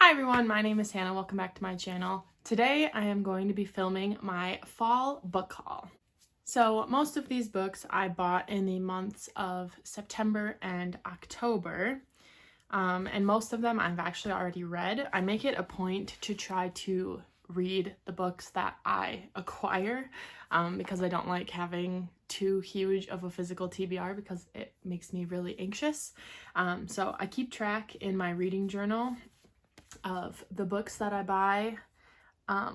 Hi everyone, my name is Hannah. Welcome back to my channel. Today I am going to be filming my fall book haul. So most of these books I bought in the months of September and October, and most of them I've actually already read. I make it a point to try to read the books that I acquire because I don't like having too huge of a physical TBR because it makes me really anxious. So I keep track in my reading journal of the books that I buy,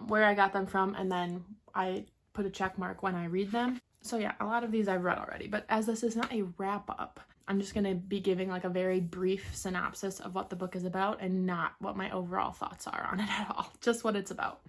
where I got them from, and then I put a check mark when I read them. So yeah, a lot of these I've read already, but as this is not a wrap up, I'm just going to be giving like a very brief synopsis of what the book is about and not what my overall thoughts are on it at all, just what it's about.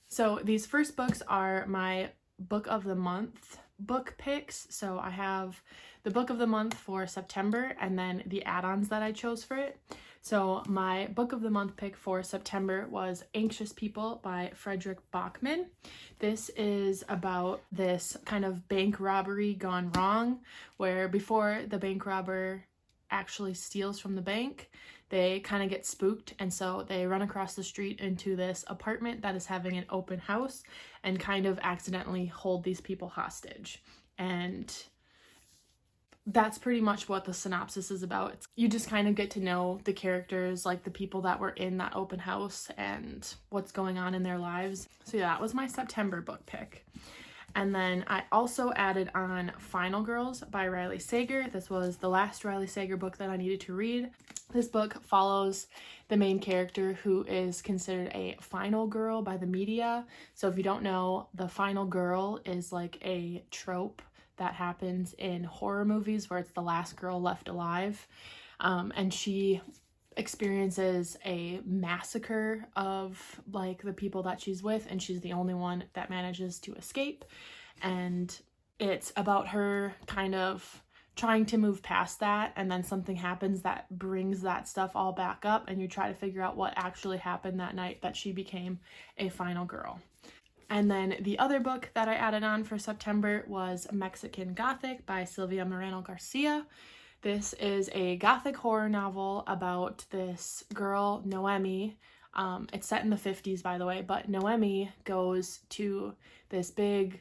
So these first books are my book of the month book picks. So I have the book of the month for September and then the add-ons that I chose for it. So my book of the month pick for September was Anxious People by Frederick Bachman. This is about this kind of bank robbery gone wrong, where before the bank robber actually steals from the bank, they kind of get spooked, and so they run across the street into this apartment that is having an open house and kind of accidentally hold these people hostage. And that's pretty much what the synopsis is about. You just kind of get to know the characters, like the people that were in that open house and what's going on in their lives. So yeah, that was my September book pick. And then I also added on Final Girls by Riley Sager. This was the last Riley Sager book that I needed to read. This book follows the main character who is considered a final girl by the media. So if you don't know, the final girl is like a trope that happens in horror movies where it's the last girl left alive. And she experiences a massacre of like the people that she's with, and she's the only one that manages to escape. And it's about her kind of trying to move past that, and then something happens that brings that stuff all back up, and you try to figure out what actually happened that night that she became a final girl. And then the other book that I added on for September was Mexican Gothic by Silvia Moreno Garcia. This is a gothic horror novel about this girl, Noemi. It's set in the 50s, by the way, but Noemi goes to this big,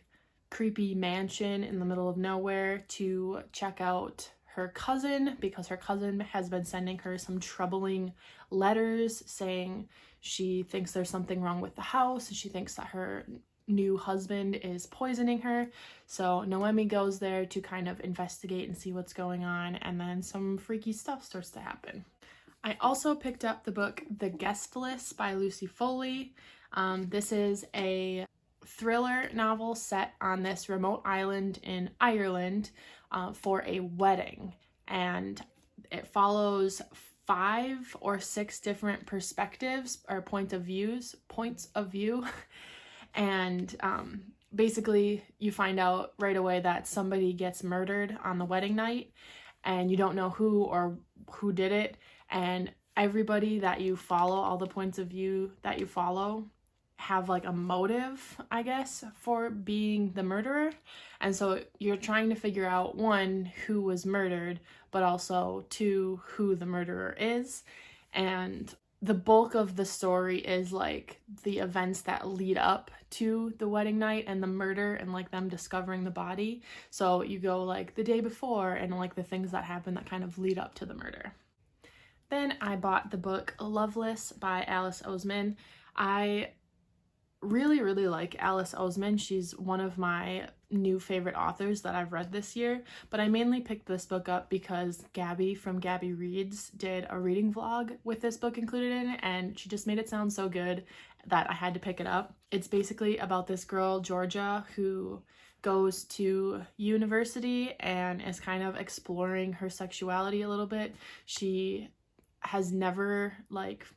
creepy mansion in the middle of nowhere to check out her cousin because her cousin has been sending her some troubling letters saying she thinks there's something wrong with the house and she thinks that her new husband is poisoning her. So Noemi goes there to kind of investigate and see what's going on, and then some freaky stuff starts to happen. I also picked up the book The Guest List by Lucy Foley. This is a thriller novel set on this remote island in Ireland for a wedding, and it follows 5 or 6 different perspectives or points of view. And basically you find out right away that somebody gets murdered on the wedding night, and you don't know who or who did it, and everybody that you follow, all the points of view that you follow, have like a motive, I guess, for being the murderer. And so you're trying to figure out, 1, who was murdered, but also 2, who the murderer is. And the bulk of the story is like the events that lead up to the wedding night and the murder and like them discovering the body. So you go like the day before and like the things that happen that kind of lead up to the murder. Then I bought the book Loveless by Alice Oseman. I really like Alice Oseman. She's one of my new favorite authors that I've read this year, but I mainly picked this book up because Gabby from Gabby Reads did a reading vlog with this book included in it, and she just made it sound so good that I had to pick it up. It's basically about this girl, Georgia, who goes to university and is kind of exploring her sexuality a little bit. She has never like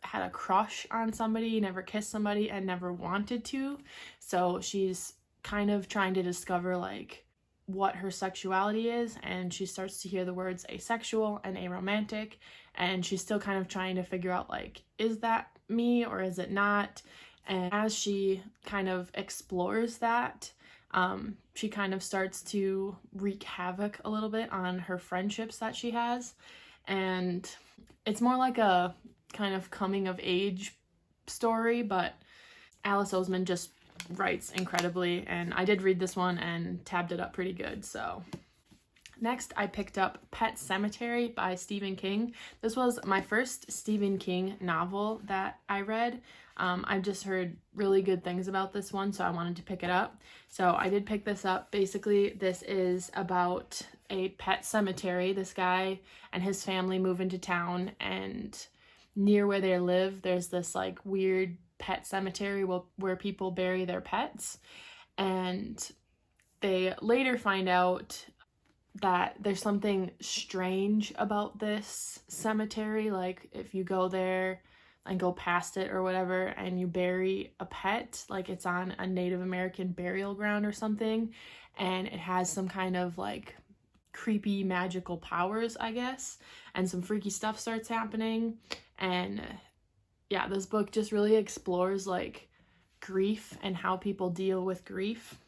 had a crush on somebody, never kissed somebody, and never wanted to. So she's kind of trying to discover like what her sexuality is, and she starts to hear the words asexual and aromantic, and she's still kind of trying to figure out like, is that me or is it not? And as she kind of explores that, she kind of starts to wreak havoc a little bit on her friendships that she has. And it's more like a kind of coming of age story, but Alice Oseman just writes incredibly, and I did read this one and tabbed it up pretty good. So next I picked up Pet Sematary by Stephen King. This was my first Stephen King novel that I read. I've just heard really good things about this one, so I wanted to pick it up. So I did pick this up. Basically, this is about a pet cemetery. This guy and his family move into town, and near where they live, there's this like weird pet cemetery where people bury their pets. And they later find out that there's something strange about this cemetery. Like if you go there and go past it or whatever and you bury a pet, like it's on a Native American burial ground or something, and it has some kind of like creepy magical powers, I guess, and some freaky stuff starts happening. And yeah, this book just really explores like grief and how people deal with grief.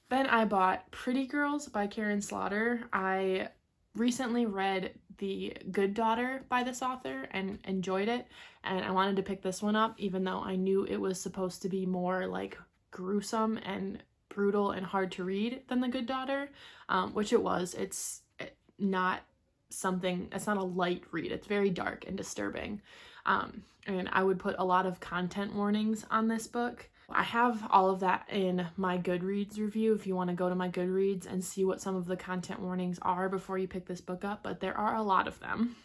Then I bought Pretty Girls by Karen Slaughter. I recently read The Good Daughter by this author and enjoyed it, and I wanted to pick this one up even though I knew it was supposed to be more like gruesome and brutal and hard to read than The Good Daughter, which it was. It's not a light read. It's very dark and disturbing, and I would put a lot of content warnings on this book. I have all of that in my Goodreads review if you want to go to my Goodreads and see what some of the content warnings are before you pick this book up, but there are a lot of them.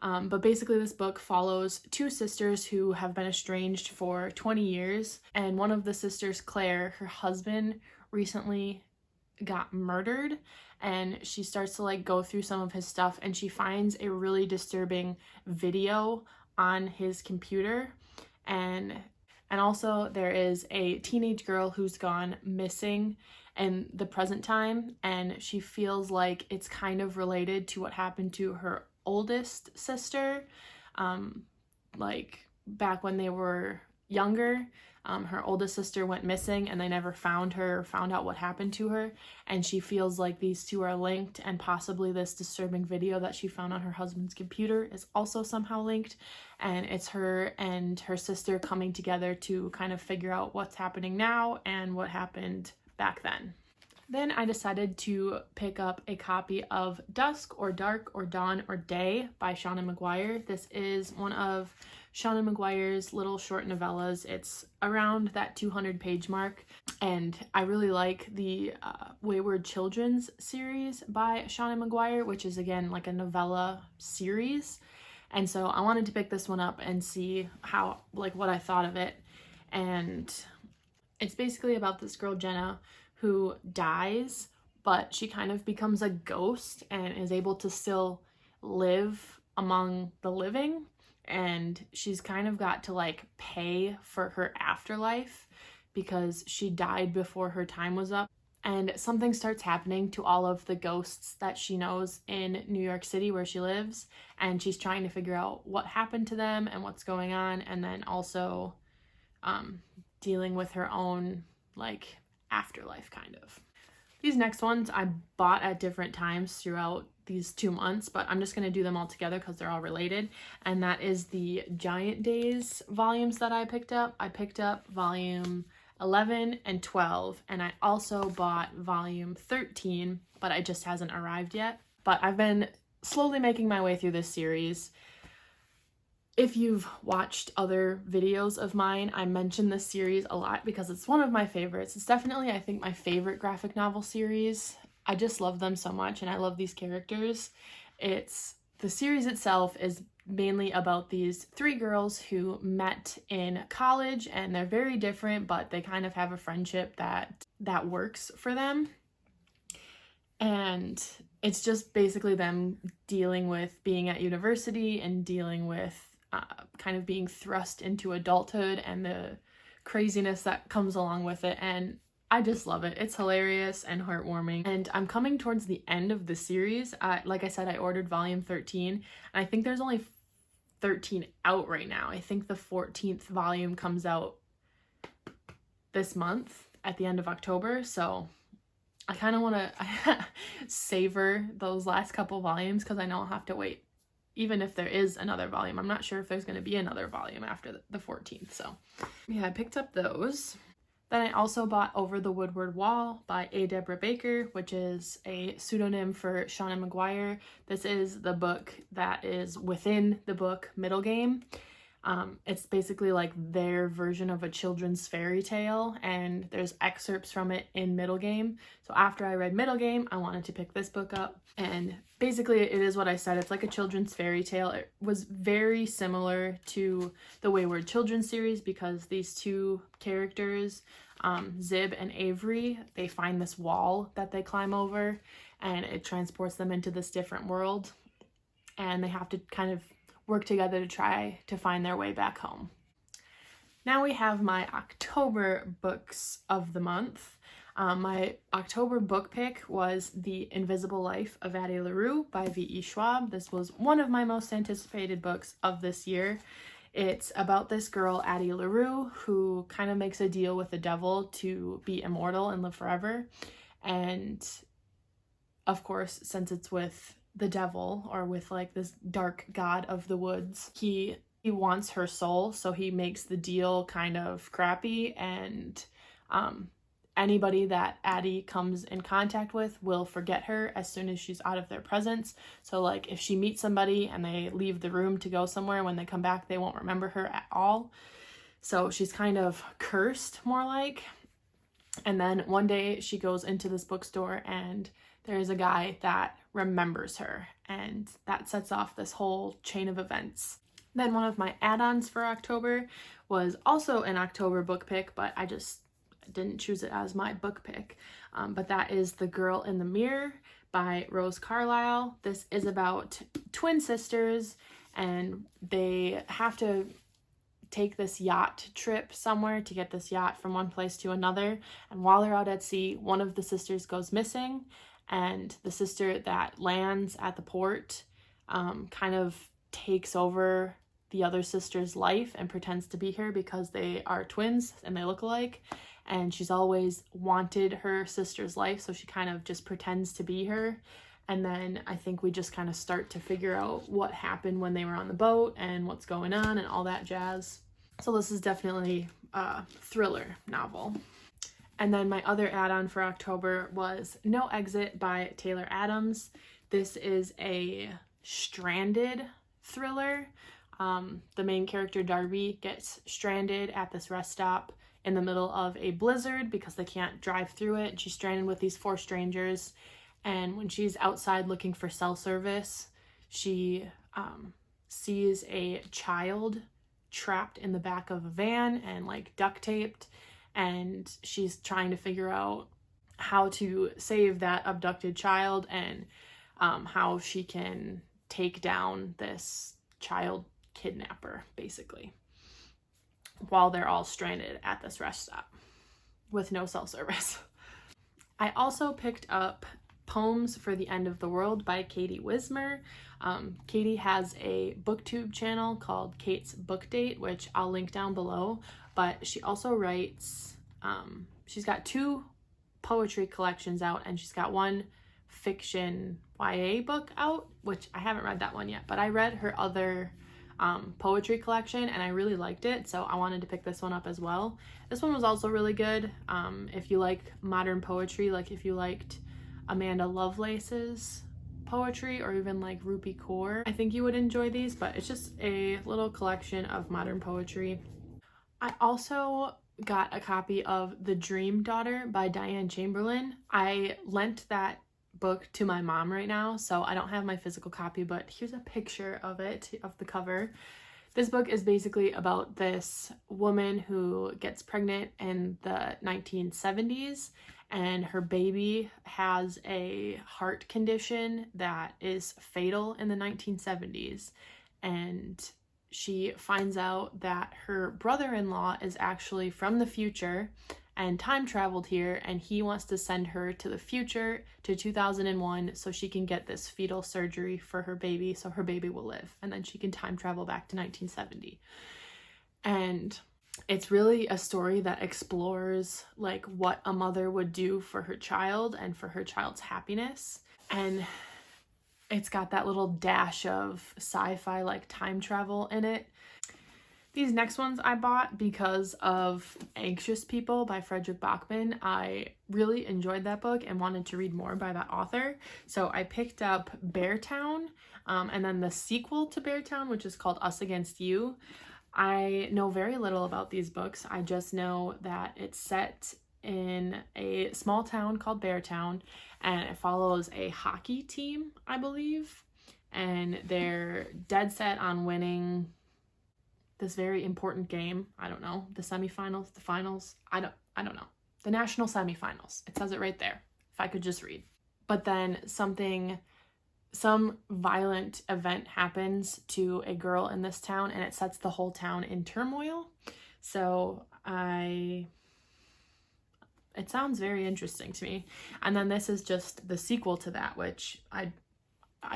But basically this book follows two sisters who have been estranged for 20 years, and one of the sisters, Claire, her husband recently got murdered, and she starts to like go through some of his stuff, and she finds a really disturbing video on his computer. And also there is a teenage girl who's gone missing in the present time, and she feels like it's kind of related to what happened to her oldest sister, like back when they were younger. Her oldest sister went missing and they never found her or found out what happened to her, and she feels like these two are linked, and possibly this disturbing video that she found on her husband's computer is also somehow linked, and it's her and her sister coming together to kind of figure out what's happening now and what happened back then. Then I decided to pick up a copy of Dusk or Dark or Dawn or Day by Seanan McGuire. This is one of Seanan McGuire's little short novellas. It's around that 200-page mark, and I really like the Wayward Children's series by Seanan McGuire, which is again like a novella series. And so I wanted to pick this one up and see what I thought of it. And it's basically about this girl, Jenna, who dies, but she kind of becomes a ghost and is able to still live among the living. And she's kind of got to like pay for her afterlife because she died before her time was up. And something starts happening to all of the ghosts that she knows in New York City where she lives, and she's trying to figure out what happened to them and what's going on, and then also dealing with her own like afterlife kind of. These next ones I bought at different times throughout these 2 months, but I'm just going to do them all together because they're all related. And that is the Giant Days volumes that I picked up. I picked up volume 11 and 12, and I also bought volume 13, but it just hasn't arrived yet. But I've been slowly making my way through this series. If you've watched other videos of mine, I mention this series a lot because it's one of my favorites. It's definitely, I think, my favorite graphic novel series. I just love them so much, and I love these characters. The series itself is mainly about these three girls who met in college, and they're very different, but they kind of have a friendship that works for them. And it's just basically them dealing with being at university and dealing with kind of being thrust into adulthood and the craziness that comes along with it. And I just love it. It's hilarious and heartwarming. And I'm coming towards the end of the series. Like I said, I ordered volume 13, and I think there's only 13 out right now. I think the 14th volume comes out this month at the end of October. So I kind of want to savor those last couple volumes because I know I'll have to wait even if there is another volume. I'm not sure if there's going to be another volume after the 14th. So yeah, I picked up those. Then I also bought Over the Woodward Wall by A. Deborah Baker, which is a pseudonym for Shauna Maguire. This is the book that is within the book Middle Game. It's basically like their version of a children's fairy tale, and there's excerpts from it in Middle Game. So after I read Middle Game, I wanted to pick this book up, and basically it is what I said. It's like a children's fairy tale. It was very similar to the Wayward Children series because these two characters, Zib and Avery, they find this wall that they climb over, and it transports them into this different world, and they have to kind of work together to try to find their way back home. Now we have my October books of the month. My October book pick was The Invisible Life of Addie LaRue by V.E. Schwab. This was one of my most anticipated books of this year. It's about this girl, Addie LaRue, who kind of makes a deal with the devil to be immortal and live forever. And of course, since it's with the devil, or with like this dark god of the woods, he wants her soul, so he makes the deal kind of crappy, and anybody that Addie comes in contact with will forget her as soon as she's out of their presence. So like if she meets somebody and they leave the room to go somewhere, when they come back they won't remember her at all. So she's kind of cursed, more like. And then one day she goes into this bookstore and there's a guy that remembers her, and that sets off this whole chain of events. Then one of my add-ons for October was also an October book pick, but I just didn't choose it as my book pick. But that is The Girl in the Mirror by Rose Carlyle. This is about twin sisters, and they have to take this yacht trip somewhere to get this yacht from one place to another. And while they're out at sea, one of the sisters goes missing, and the sister that lands at the port kind of takes over the other sister's life and pretends to be her because they are twins and they look alike. And she's always wanted her sister's life, so she kind of just pretends to be her. And then I think we just kind of start to figure out what happened when they were on the boat and what's going on and all that jazz. So this is definitely a thriller novel. And then my other add-on for October was No Exit by Taylor Addams. This is a stranded thriller. The main character, Darby, gets stranded at this rest stop in the middle of a blizzard because they can't drive through it. She's stranded with these 4 strangers. And when she's outside looking for cell service, she sees a child trapped in the back of a van and like duct taped. And she's trying to figure out how to save that abducted child and how she can take down this child kidnapper, basically, while they're all stranded at this rest stop with no cell service. I also picked up Poems for the End of the World by Katie Wismer. Katie has a booktube channel called Kate's Book Date, which I'll link down below, but she also writes, she's got 2 poetry collections out, and she's got 1 fiction YA book out, which I haven't read that one yet, but I read her other poetry collection and I really liked it, so I wanted to pick this one up as well. This one was also really good. If you like modern poetry, like if you liked Amanda Lovelace's poetry or even like Rupi Kaur, I think you would enjoy these, but it's just a little collection of modern poetry. I also got a copy of The Dream Daughter by Diane Chamberlain. I lent that book to my mom right now, so I don't have my physical copy, but here's a picture of it, of the cover. This book is basically about this woman who gets pregnant in the 1970s, and her baby has a heart condition that is fatal in the 1970s, and she finds out that her brother-in-law is actually from the future and time traveled here, and he wants to send her to the future to 2001 so she can get this fetal surgery for her baby so her baby will live, and then she can time travel back to 1970. And it's really a story that explores like what a mother would do for her child and for her child's happiness. And it's got that little dash of sci-fi like time travel in it. These next ones I bought because of Anxious People by Frederick Bachman. I really enjoyed that book and wanted to read more by that author. So I picked up Beartown, and then the sequel to Beartown, which is called Us Against You. I know very little about these books. I just know that it's set in a small town called Beartown, and it follows a hockey team, I believe, and they're dead set on winning this very important game. I don't know, the semifinals, the finals, I don't know. The national semifinals. It says it right there, if I could just read. But then some violent event happens to a girl in this town, and it sets the whole town in turmoil. So it sounds very interesting to me. And then this is just the sequel to that, which I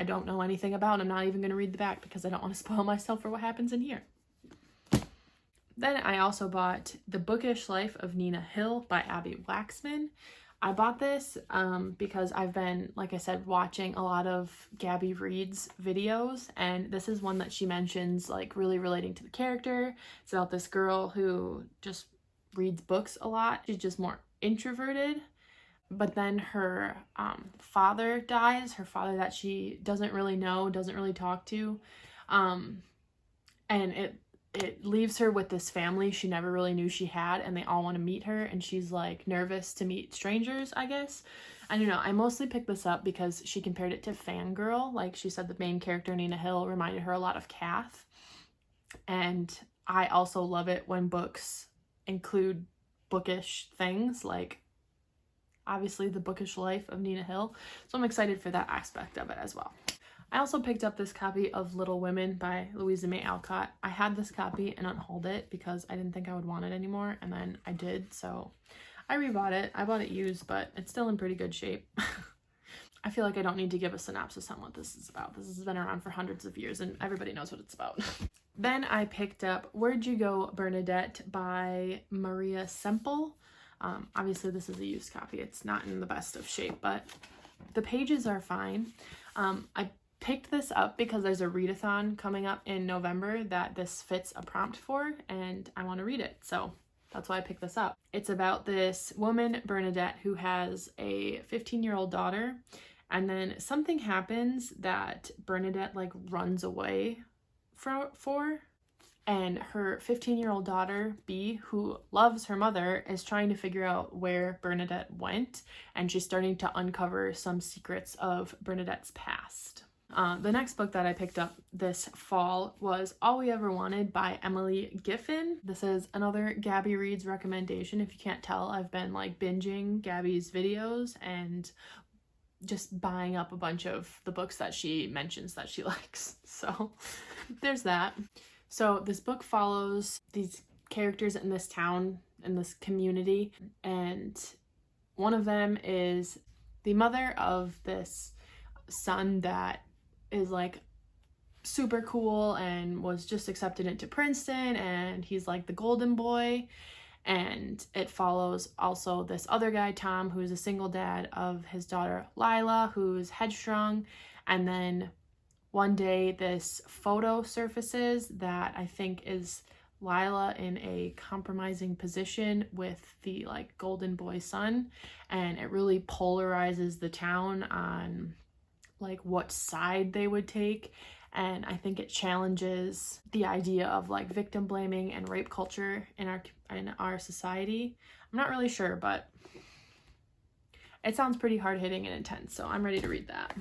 don't know anything about. I'm not even going to read the back because I don't want to spoil myself for what happens in here. Then I also bought The Bookish Life of Nina Hill by Abby Waxman. I bought this because I've been, like I said, watching a lot of Gabby Reed's videos, and this is one that she mentions like really relating to the character. It's about this girl who just reads books a lot. She's just more introverted, but then her father dies, her father that she doesn't really know, doesn't really talk to, and it leaves her with this family she never really knew she had, and they all want to meet her, and she's like nervous to meet strangers, I guess. I don't know, I mostly picked this up because she compared it to Fangirl. Like she said the main character, Nina Hill, reminded her a lot of Kath, and I also love it when books include bookish things, like obviously The Bookish Life of Nina Hill, so I'm excited for that aspect of it as well. I also picked up this copy of Little Women by Louisa May Alcott. I had this copy and unhauled it because I didn't think I would want it anymore, and then I did, so I rebought it. I bought it used, but it's still in pretty good shape. I feel like I don't need to give a synopsis on what this is about. This has been around for hundreds of years and everybody knows what it's about. Then I picked up Where'd You Go, Bernadette by Maria Semple. Obviously this is a used copy. It's not in the best of shape, but the pages are fine. I picked this up because there's a readathon coming up in November that this fits a prompt for, and I want to read it, so that's why I picked this up. It's about this woman, Bernadette, who has a 15-year-old daughter, and then something happens that Bernadette like runs away for, and her 15-year-old daughter, Bee, who loves her mother, is trying to figure out where Bernadette went, and she's starting to uncover some secrets of Bernadette's past. The next book that I picked up this fall was All We Ever Wanted by Emily Giffin. This is another Gabby Reed's recommendation. If you can't tell, I've been like binging Gabby's videos and just buying up a bunch of the books that she mentions that she likes. So there's that. So this book follows these characters in this town, in this community, and one of them is the mother of this son that is like super cool and was just accepted into Princeton, and he's like the golden boy. And it follows also this other guy, Tom, who's a single dad of his daughter Lila, who's headstrong. And then one day this photo surfaces that I think is Lila in a compromising position with the like golden boy son, and it really polarizes the town on like what side they would take. And I think it challenges the idea of like victim blaming and rape culture in our society. I'm not really sure, but it sounds pretty hard-hitting and intense, so I'm ready to read that.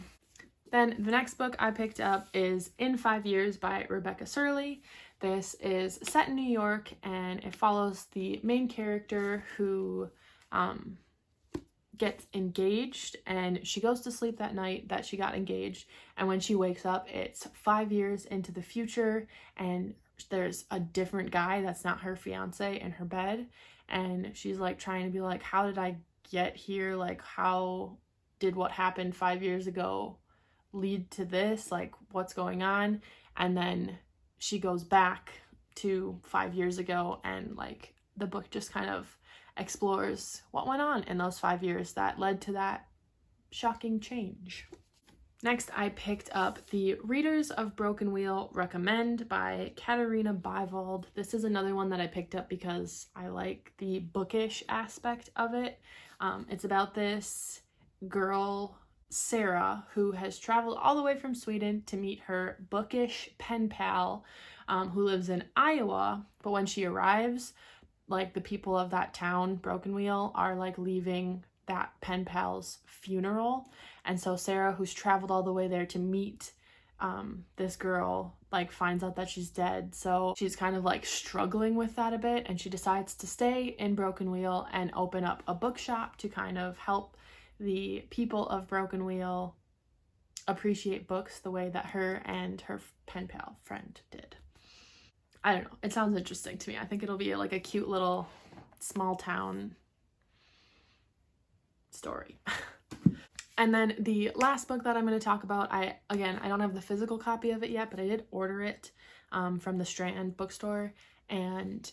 Then the next book I picked up is In 5 Years by Rebecca Surley. This is set in New York, and it follows the main character who gets engaged, and she goes to sleep that night that she got engaged, and when she wakes up it's 5 years into the future, and there's a different guy that's not her fiance in her bed, and she's like trying to be like, how did I get here? Like, how did what happened 5 years ago lead to this? Like, what's going on? And then she goes back to 5 years ago, and like the book just kind of explores what went on in those 5 years that led to that shocking change. Next, I picked up The Readers of Broken Wheel Recommend by Katarina Bivald. This is another one that I picked up because I like the bookish aspect of it. It's about this girl, Sarah, who has traveled all the way from Sweden to meet her bookish pen pal, who lives in Iowa. But when she arrives, like, the people of that town, Broken Wheel, are like leaving that pen pal's funeral. And so Sarah, who's traveled all the way there to meet this girl, like, finds out that she's dead. So she's kind of like struggling with that a bit, and she decides to stay in Broken Wheel and open up a bookshop to kind of help the people of Broken Wheel appreciate books the way that her and her pen pal friend did. I don't know, it sounds interesting to me. I think it'll be like a cute little small town story. And then the last book that I'm going to talk about, I don't have the physical copy of it yet, but I did order it from the Strand bookstore, and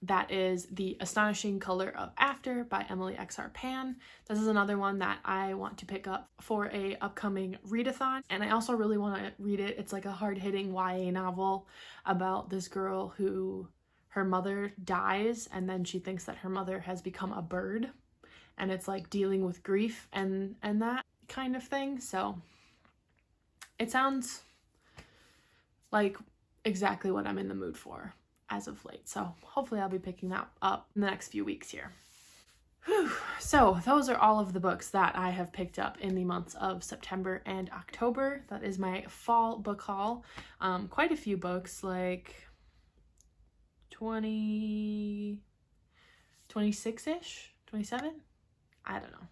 that is The Astonishing Color of After by Emily X.R. Pan. This is another one that I want to pick up for a upcoming readathon, and I also really want to read it. It's like a hard-hitting YA novel about this girl who, her mother dies, and then she thinks that her mother has become a bird, and it's like dealing with grief and that kind of thing. So it sounds like exactly what I'm in the mood for as of late. So hopefully I'll be picking that up in the next few weeks here. Whew. So those are all of the books that I have picked up in the months of September and October. That is my fall book haul. Quite a few books, like 26-ish, 27? I don't know.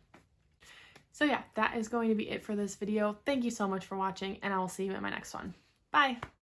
So yeah, that is going to be it for this video. Thank you so much for watching, and I will see you in my next one. Bye!